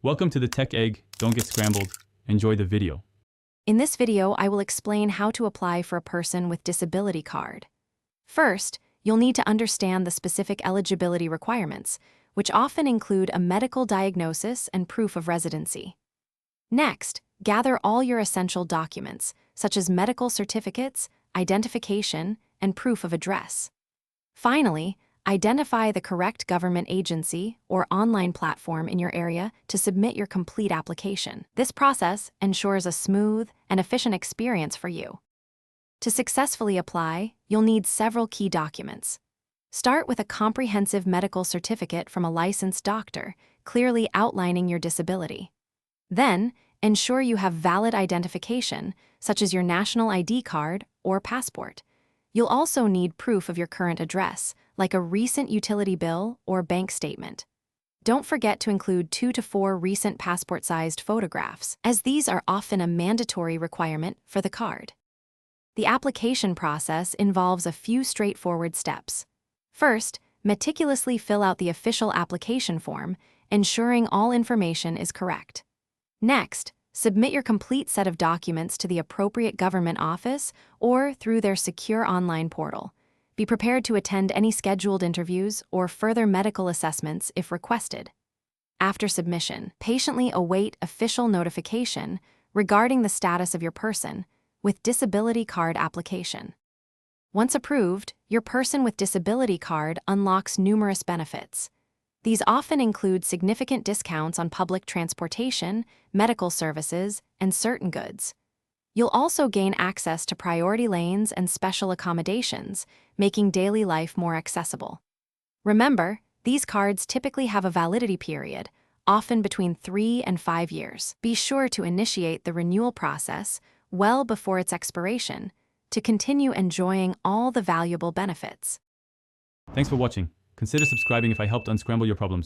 Welcome to the Tech Egg. Don't get scrambled. Enjoy the video. In this video, I will explain how to apply for a person with disability card. First, you'll need to understand the specific eligibility requirements, which often include a medical diagnosis and proof of residency. Next, gather all your essential documents, such as medical certificates, identification, and proof of address. Finally, identify the correct government agency or online platform in your area to submit your complete application. This process ensures a smooth and efficient experience for you. To successfully apply, you'll need several key documents. Start with a comprehensive medical certificate from a licensed doctor, clearly outlining your disability. Then, ensure you have valid identification, such as your national ID card or passport. You'll also need proof of your current address, like a recent utility bill or bank statement. Don't forget to include 2 to 4 recent passport-sized photographs, as these are often a mandatory requirement for the card. The application process involves a few straightforward steps. First, meticulously fill out the official application form, ensuring all information is correct. Next, submit your complete set of documents to the appropriate government office or through their secure online portal. Be prepared to attend any scheduled interviews or further medical assessments if requested. After submission, patiently await official notification regarding the status of your person with disability card application. Once approved, your person with disability card unlocks numerous benefits. These often include significant discounts on public transportation, medical services, and certain goods. You'll also gain access to priority lanes and special accommodations, making daily life more accessible. Remember, these cards typically have a validity period, often between 3 and 5 years. Be sure to initiate the renewal process well before its expiration to continue enjoying all the valuable benefits. Thanks for watching. Consider subscribing if I helped unscramble your problems.